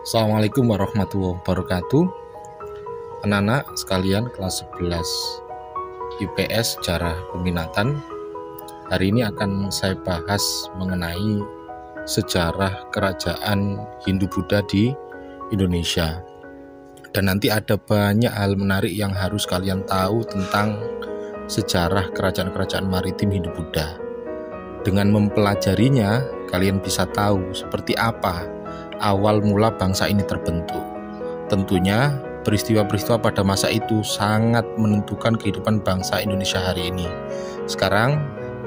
Assalamualaikum warahmatullahi wabarakatuh. Anak-anak sekalian kelas 11 IPS Sejarah Peminatan. Hari ini akan saya bahas mengenai sejarah kerajaan Hindu-Buddha di Indonesia. Dan nanti ada banyak hal menarik yang harus kalian tahu tentang sejarah kerajaan-kerajaan maritim Hindu-Buddha. Dengan mempelajarinya, kalian bisa tahu seperti apa awal mula bangsa ini terbentuk. Tentunya peristiwa-peristiwa pada masa itu sangat menentukan kehidupan bangsa Indonesia hari ini. Sekarang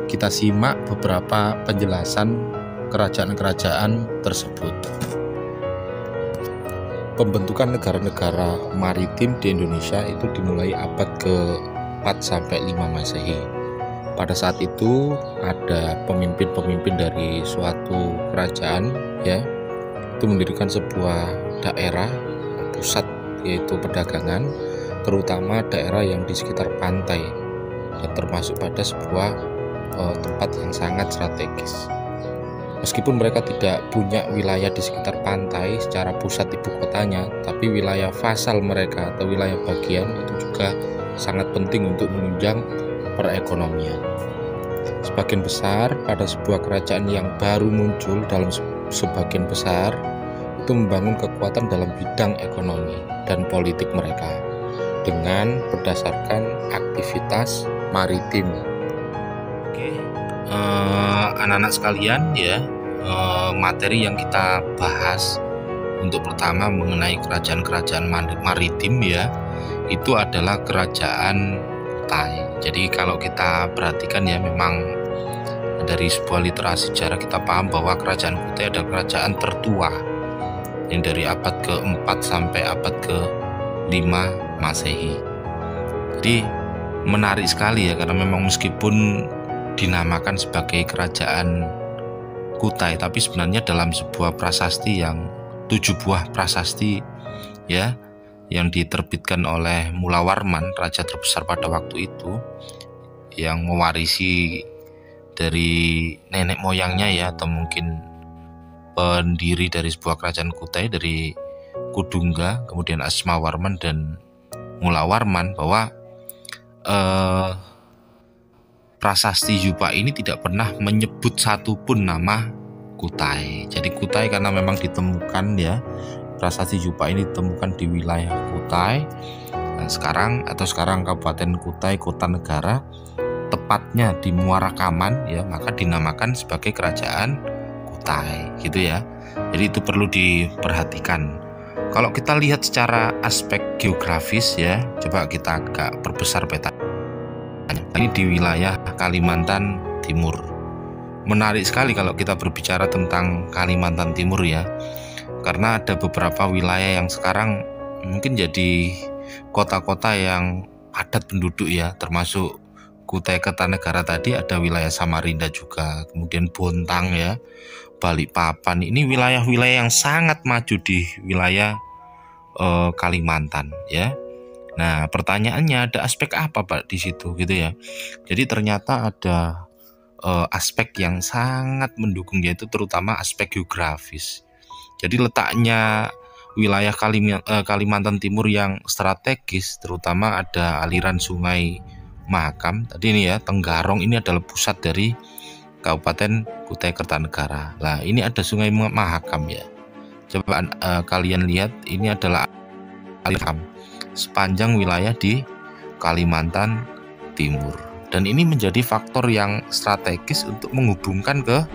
kita simak beberapa penjelasan kerajaan-kerajaan tersebut. Pembentukan negara-negara maritim di Indonesia itu dimulai abad ke-4 sampai 5 Masehi. Pada saat itu ada pemimpin-pemimpin dari suatu kerajaan itu mendirikan sebuah daerah pusat, yaitu perdagangan, terutama daerah yang di sekitar pantai dan termasuk pada sebuah tempat yang sangat strategis. Meskipun mereka tidak punya wilayah di sekitar pantai secara pusat ibu kotanya, tapi wilayah fasal mereka atau wilayah bagian itu juga sangat penting untuk menunjang perekonomian. Sebagian besar pada sebuah kerajaan yang baru muncul dalam sebagian besar itu membangun kekuatan dalam bidang ekonomi dan politik mereka dengan berdasarkan aktivitas maritim. Oke, anak-anak sekalian materi yang kita bahas untuk pertama mengenai kerajaan-kerajaan maritim itu adalah kerajaan Kutai. Jadi kalau kita perhatikan memang dari sebuah literasi sejarah kita paham bahwa kerajaan Kutai adalah kerajaan tertua yang dari abad ke-4 sampai abad ke-5 Masehi. Jadi menarik sekali karena memang meskipun dinamakan sebagai kerajaan Kutai, tapi sebenarnya dalam sebuah prasasti yang 7 buah prasasti yang diterbitkan oleh Mulawarman, raja terbesar pada waktu itu, yang mewarisi dari nenek moyangnya atau mungkin pendiri dari sebuah kerajaan Kutai, dari Kudungga, kemudian Asmawarman dan Mulawarman, bahwa prasasti Yupa ini tidak pernah menyebut satupun nama Kutai. Jadi Kutai karena memang ditemukan prasasti Yupa ini ditemukan di wilayah Kutai. Dan sekarang Kabupaten Kutai, Kota Negara, tepatnya di Muara Kaman maka dinamakan sebagai kerajaan Kutai gitu ya. Jadi itu perlu diperhatikan. Kalau kita lihat secara aspek geografis coba kita agak perbesar peta. Ini di wilayah Kalimantan Timur. Menarik sekali kalau kita berbicara tentang Kalimantan Timur karena ada beberapa wilayah yang sekarang mungkin jadi kota-kota yang padat penduduk termasuk Kutai Kertanegara tadi, ada wilayah Samarinda juga, kemudian Bontang Balikpapan. Ini wilayah-wilayah yang sangat maju di wilayah Kalimantan Nah, pertanyaannya ada aspek apa Pak di situ Jadi ternyata ada aspek yang sangat mendukung, yaitu terutama aspek geografis. Jadi letaknya wilayah Kalimantan Timur yang strategis, terutama ada aliran sungai Mahakam tadi ini Tenggarong ini adalah pusat dari Kabupaten Kutai Kertanegara. Nah, ini ada sungai Mahakam Coba kalian lihat, ini adalah aliran sepanjang wilayah di Kalimantan Timur. Dan ini menjadi faktor yang strategis untuk menghubungkan ke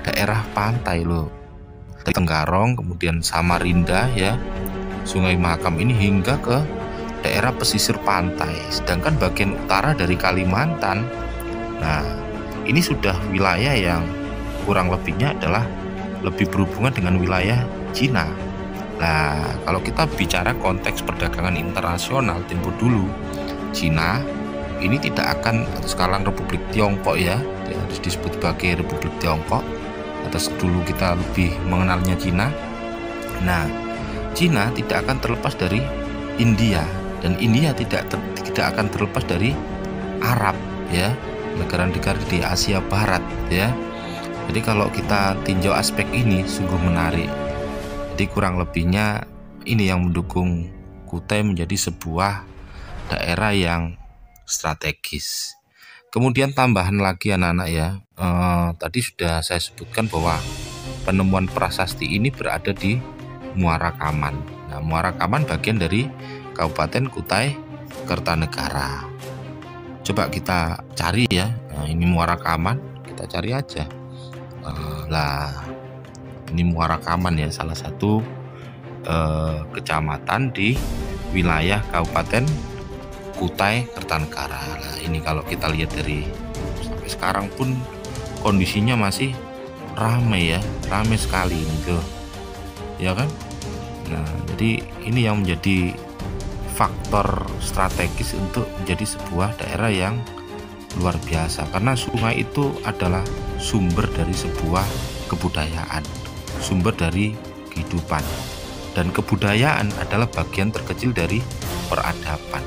daerah pantai dari Tenggarong, kemudian Samarinda Sungai Mahakam ini hingga ke daerah pesisir pantai. Sedangkan bagian utara dari Kalimantan, nah ini sudah wilayah yang kurang lebihnya adalah lebih berhubungan dengan wilayah Cina. Nah, kalau kita bicara konteks perdagangan internasional tempo dulu, Cina ini tidak akan, sekarang Republik Tiongkok harus disebut sebagai Republik Tiongkok, atau dulu kita lebih mengenalnya Cina. Nah, Cina tidak akan terlepas dari India, dan India tidak akan terlepas dari Arab negara-negara di Asia Barat Jadi kalau kita tinjau aspek ini sungguh menarik. Jadi kurang lebihnya ini yang mendukung Kutai menjadi sebuah daerah yang strategis. Kemudian tambahan lagi anak-anak ya, tadi sudah saya sebutkan bahwa penemuan prasasti ini berada di Muara Kaman. Nah, Muara Kaman bagian dari Kabupaten Kutai Kertanegara. Coba kita cari ya, nah, ini Muara Kaman, kita cari aja. Ini Muara Kaman ya, salah satu kecamatan di wilayah Kabupaten Kutai Kertanegara. Nah, ini kalau kita lihat dari sampai sekarang pun kondisinya masih ramai ya, ramai sekali ini tuh, ya kan? Nah, jadi ini yang menjadi faktor strategis untuk menjadi sebuah daerah yang luar biasa, karena sungai itu adalah sumber dari sebuah kebudayaan, sumber dari kehidupan, dan kebudayaan adalah bagian terkecil dari peradaban.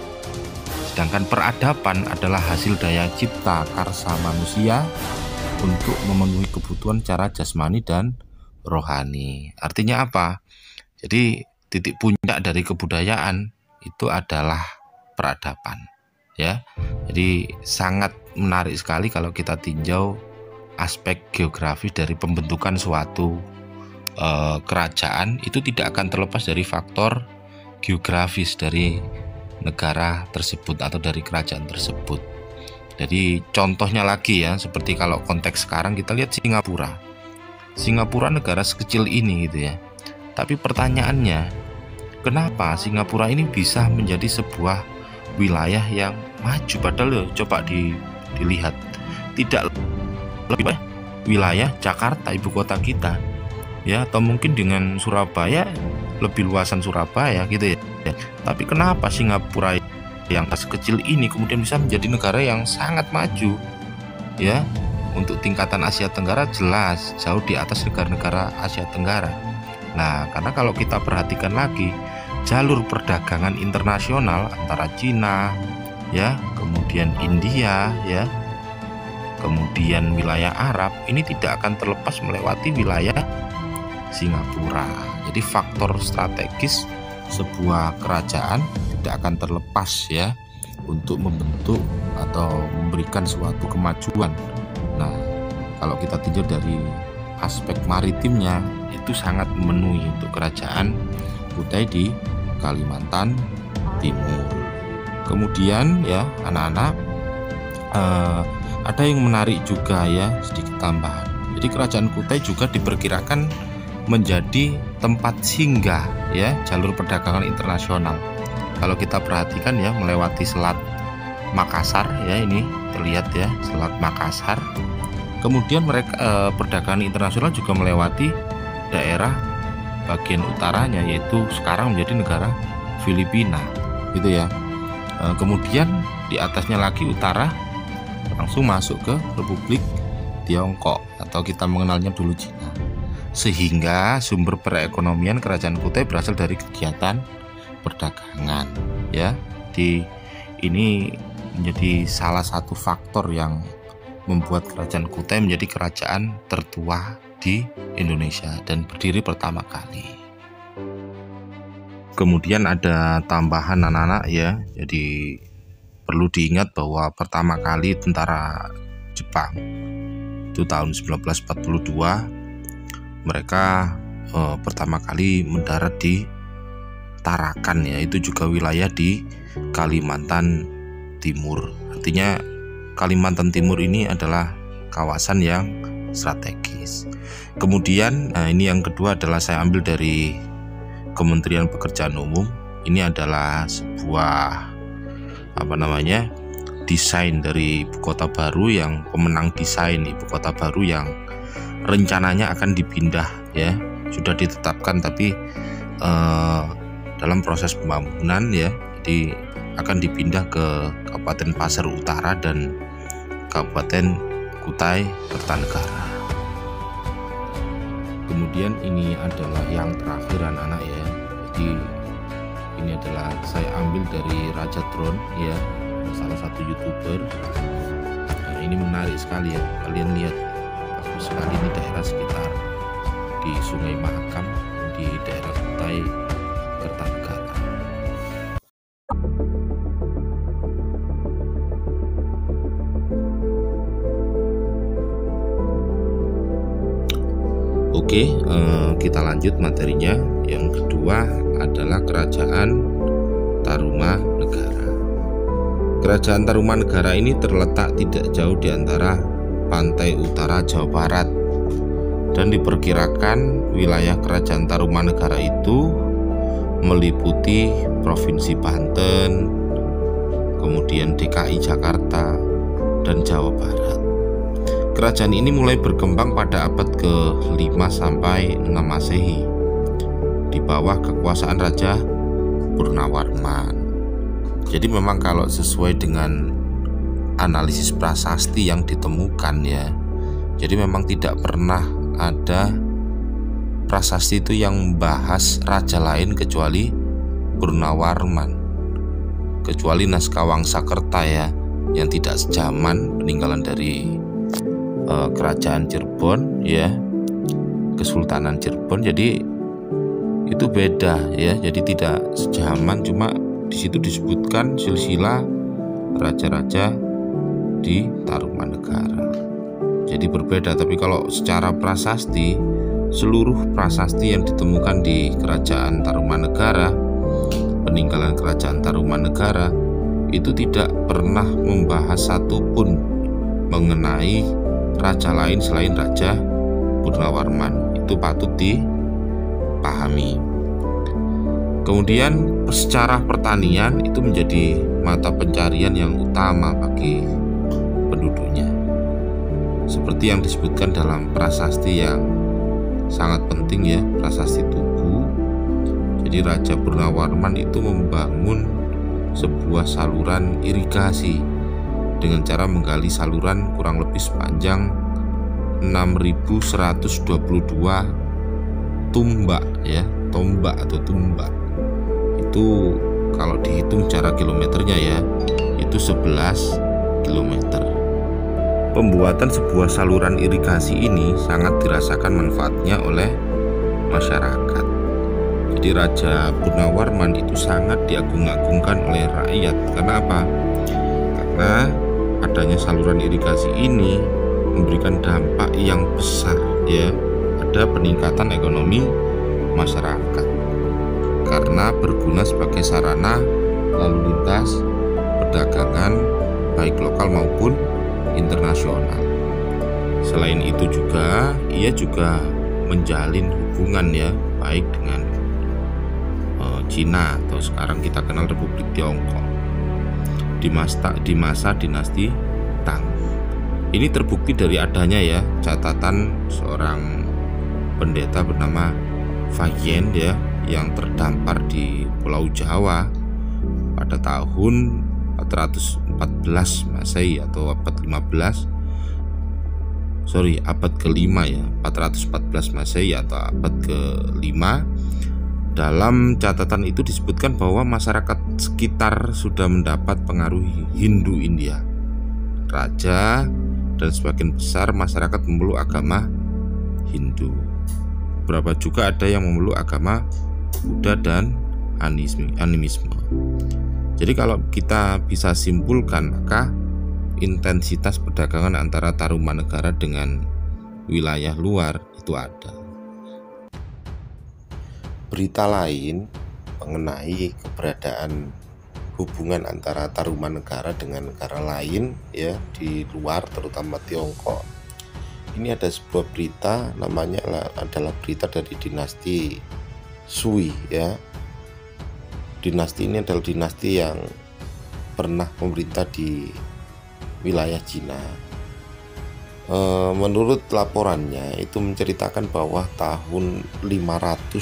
Sedangkan peradaban adalah hasil daya cipta karsa manusia untuk memenuhi kebutuhan secara jasmani dan rohani. Artinya apa? Jadi titik puncak dari kebudayaan itu adalah peradaban, ya. Jadi sangat menarik sekali kalau kita tinjau aspek geografis dari pembentukan suatu kerajaan. Itu tidak akan terlepas dari faktor geografis dari negara tersebut atau dari kerajaan tersebut. Jadi contohnya lagi ya, seperti kalau konteks sekarang kita lihat Singapura negara sekecil ini gitu ya, tapi pertanyaannya, kenapa Singapura ini bisa menjadi sebuah wilayah yang maju? Padahal coba dilihat, tidak lebih banyak wilayah Jakarta ibu kota kita ya, atau mungkin dengan Surabaya, lebih luasan Surabaya gitu ya. Tapi kenapa Singapura yang sekecil ini kemudian bisa menjadi negara yang sangat maju ya? Untuk tingkatan Asia Tenggara jelas jauh di atas negara-negara Asia Tenggara. Nah, karena kalau kita perhatikan lagi jalur perdagangan internasional antara Cina ya, kemudian India ya, kemudian wilayah Arab, ini tidak akan terlepas melewati wilayah Singapura. Jadi faktor strategis sebuah kerajaan tidak akan terlepas ya untuk membentuk atau memberikan suatu kemajuan. Nah, kalau kita tinjau dari aspek maritimnya, itu sangat memenuhi untuk kerajaan Kutai di Kalimantan Timur. Kemudian ya anak-anak, ada yang menarik juga ya, sedikit tambahan. Jadi kerajaan Kutai juga diperkirakan menjadi tempat singgah ya jalur perdagangan internasional. Kalau kita perhatikan ya, melewati Selat Makassar ya, ini terlihat ya Selat Makassar. Kemudian mereka perdagangan internasional juga melewati daerah bagian utaranya, yaitu sekarang menjadi negara Filipina gitu ya. Kemudian di atasnya lagi utara langsung masuk ke Republik Tiongkok atau kita mengenalnya dulu Cina. Sehingga sumber perekonomian kerajaan Kutai berasal dari kegiatan perdagangan ya. Ini menjadi salah satu faktor yang membuat kerajaan Kutai menjadi kerajaan tertua di Indonesia dan berdiri pertama kali. Kemudian ada tambahan anak-anak ya, jadi perlu diingat bahwa pertama kali tentara Jepang itu tahun 1942, mereka pertama kali mendarat di Tarakan ya, itu juga wilayah di Kalimantan Timur. Artinya Kalimantan Timur ini adalah kawasan yang strategis. Kemudian ini yang kedua adalah saya ambil dari Kementerian Pekerjaan Umum. Ini adalah sebuah desain dari ibu kota baru, yang pemenang desain ibu kota baru yang rencananya akan dipindah ya, sudah ditetapkan tapi dalam proses pembangunan ya, jadi akan dipindah ke Kabupaten Pasir Utara dan Kabupaten Kutai Kertanegara. Kemudian ini adalah yang terakhir anak-anak ya, jadi ini adalah saya ambil dari Raja Drone ya, salah satu YouTuber. Nah, ini menarik sekali ya, kalian lihat bagus sekali, ini daerah sekitar di Sungai Mahakam di daerah Oke, kita lanjut materinya. Yang kedua adalah Kerajaan Tarumanegara. Kerajaan Tarumanegara ini terletak tidak jauh di antara pantai utara Jawa Barat, dan diperkirakan wilayah Kerajaan Tarumanegara itu meliputi Provinsi Banten, kemudian DKI Jakarta, dan Jawa Barat. Kerajaan ini mulai berkembang pada abad ke-5 sampai 6 Masehi di bawah kekuasaan Raja Purnawarman. Jadi memang kalau sesuai dengan analisis prasasti yang ditemukan ya, jadi memang tidak pernah ada prasasti itu yang membahas raja lain kecuali Purnawarman, kecuali naskah Wangsakerta ya, yang tidak sejaman, peninggalan dari kerajaan Cirebon ya, Kesultanan Cirebon. Jadi itu beda ya, jadi tidak sejaman, cuma di situ disebutkan silsilah raja-raja di Tarumanegara. Jadi berbeda, tapi kalau secara prasasti, seluruh prasasti yang ditemukan di Kerajaan Tarumanegara, peninggalan Kerajaan Tarumanegara, itu tidak pernah membahas satupun mengenai raja lain selain Raja Purnawarman. Itu patut dipahami. Kemudian secara pertanian itu menjadi mata pencarian yang utama bagi penduduknya, seperti yang disebutkan dalam prasasti yang sangat penting ya, prasasti Tugu. Jadi Raja Purnawarman itu membangun sebuah saluran irigasi dengan cara menggali saluran kurang lebih sepanjang 6.122 tumbak ya, tombak atau tumbak. Itu kalau dihitung secara kilometernya ya, itu 11 kilometer. Pembuatan sebuah saluran irigasi ini sangat dirasakan manfaatnya oleh masyarakat. Jadi Raja Purnawarman itu sangat diagung-agungkan oleh rakyat. Karena apa? Karena adanya saluran irigasi ini memberikan dampak yang besar ya, ada peningkatan ekonomi masyarakat karena berguna sebagai sarana lalu lintas perdagangan baik lokal maupun internasional. Selain itu juga ia juga menjalin hubungan ya, baik dengan Cina atau sekarang kita kenal Republik Tiongkok di masa dinasti Tang. Ini terbukti dari adanya ya catatan seorang pendeta bernama Fayen ya, yang terdampar di Pulau Jawa pada tahun 414 Masehi atau abad ke-5 ya, 414 Masehi atau abad ke-5. Dalam catatan itu disebutkan bahwa masyarakat sekitar sudah mendapat pengaruh Hindu India. Raja dan sebagian besar masyarakat memeluk agama Hindu. Beberapa juga ada yang memeluk agama Buddha dan animisme. Jadi kalau kita bisa simpulkan, maka intensitas perdagangan antara Tarumanegara dengan wilayah luar itu ada. Berita lain mengenai keberadaan hubungan antara Tarumanegara dengan negara lain ya di luar, terutama Tiongkok. Ini ada sebuah berita, namanya adalah berita dari dinasti Sui ya. Dinasti ini adalah dinasti yang pernah memerintah di wilayah Cina. Menurut laporannya itu menceritakan bahwa tahun 528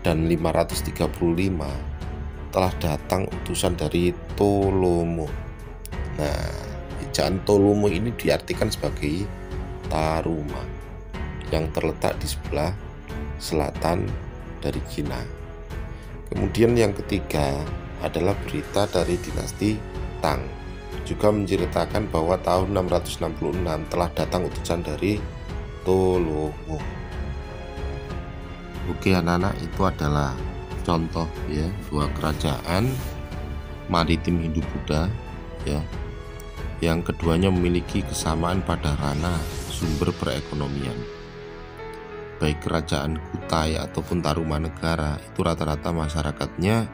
dan 535 telah datang utusan dari Ptolemy. Nah, ejaan Ptolemy ini diartikan sebagai Taruma yang terletak di sebelah selatan dari Cina. Kemudian yang ketiga adalah berita dari dinasti Tang, juga menceritakan bahwa tahun 666 telah datang utusan dari Ptolemy. Oke anak-anak, itu adalah contoh ya, dua kerajaan maritim Hindu Buddha ya, yang keduanya memiliki kesamaan pada ranah sumber perekonomian. Baik kerajaan Kutai ataupun Tarumanegara itu rata-rata masyarakatnya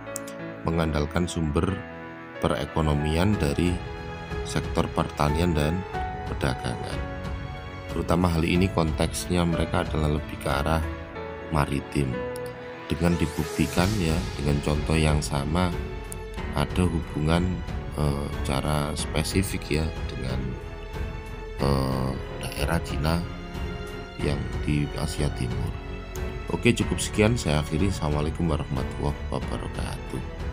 mengandalkan sumber perekonomian dari sektor pertanian dan perdagangan. Terutama hal ini konteksnya mereka adalah lebih ke arah maritim. Dengan dibuktikan ya dengan contoh yang sama ada hubungan cara spesifik ya dengan daerah Cina yang di Asia Timur. Oke, cukup sekian saya akhiri. Assalamualaikum warahmatullahi wabarakatuh.